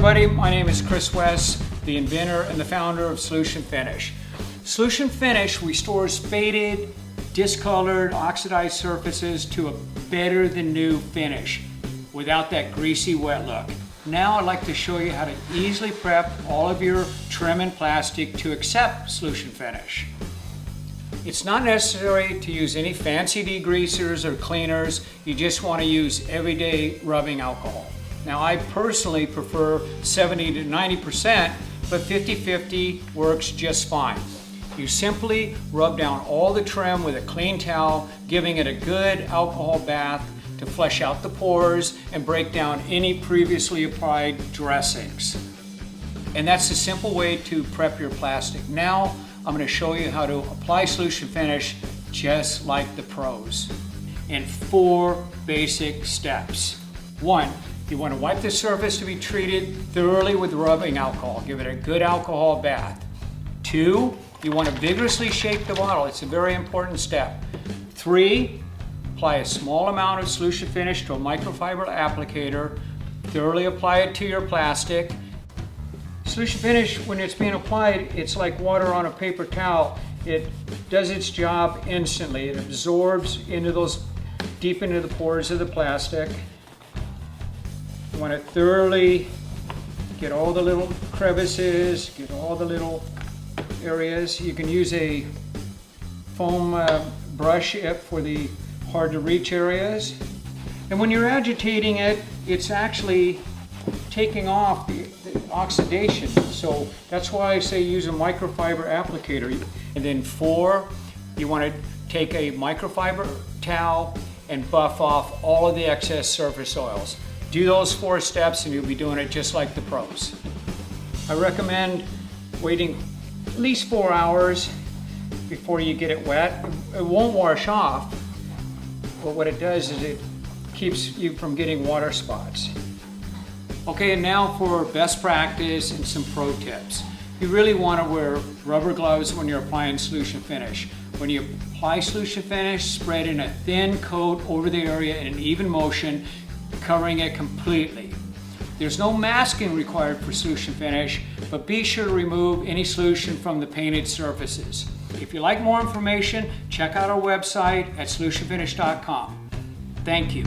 everybody, my name is Chris West, the inventor and the founder of Solution Finish. Solution Finish restores faded, discolored, oxidized surfaces to a better than new finish without that greasy, wet look. Now I'd like to show you how to easily prep all of your trim and plastic to accept Solution Finish. It's not necessary to use any fancy degreasers or cleaners. You just want to use everyday rubbing alcohol. Now I personally prefer 70 to 90%, but 50-50 works just fine. You simply rub down all the trim with a clean towel, giving it a good alcohol bath to flush out the pores and break down any previously applied dressings. And that's the simple way to prep your plastic. Now I'm going to show you how to apply Solution Finish just like the pros in 4 basic steps. 1, you want to wipe the surface to be treated thoroughly with rubbing alcohol. Give it a good alcohol bath. 2, you want to vigorously shake the bottle. It's a very important step. 3, apply a small amount of Solution Finish to a microfiber applicator. Thoroughly apply it to your plastic. Solution Finish, when it's being applied, it's like water on a paper towel. It does its job instantly. It absorbs into deep into the pores of the plastic. You want to thoroughly get all the little crevices, get all the little areas. You can use a foam brush for the hard to reach areas. And when you're agitating it, it's actually taking off the oxidation. So that's why I say use a microfiber applicator. And then 4, you want to take a microfiber towel and buff off all of the excess surface oils. Do those 4 steps and you'll be doing it just like the pros. I recommend waiting at least 4 hours before you get it wet. It won't wash off, but what it does is it keeps you from getting water spots. Okay, and now for best practice and some pro tips. You really want to wear rubber gloves when you're applying Solution Finish. When you apply Solution Finish, spread in a thin coat over the area in an even motion, covering it completely. There's no masking required for Solution Finish, but be sure to remove any solution from the painted surfaces. If you'd like more information, check out our website at solutionfinish.com. Thank you.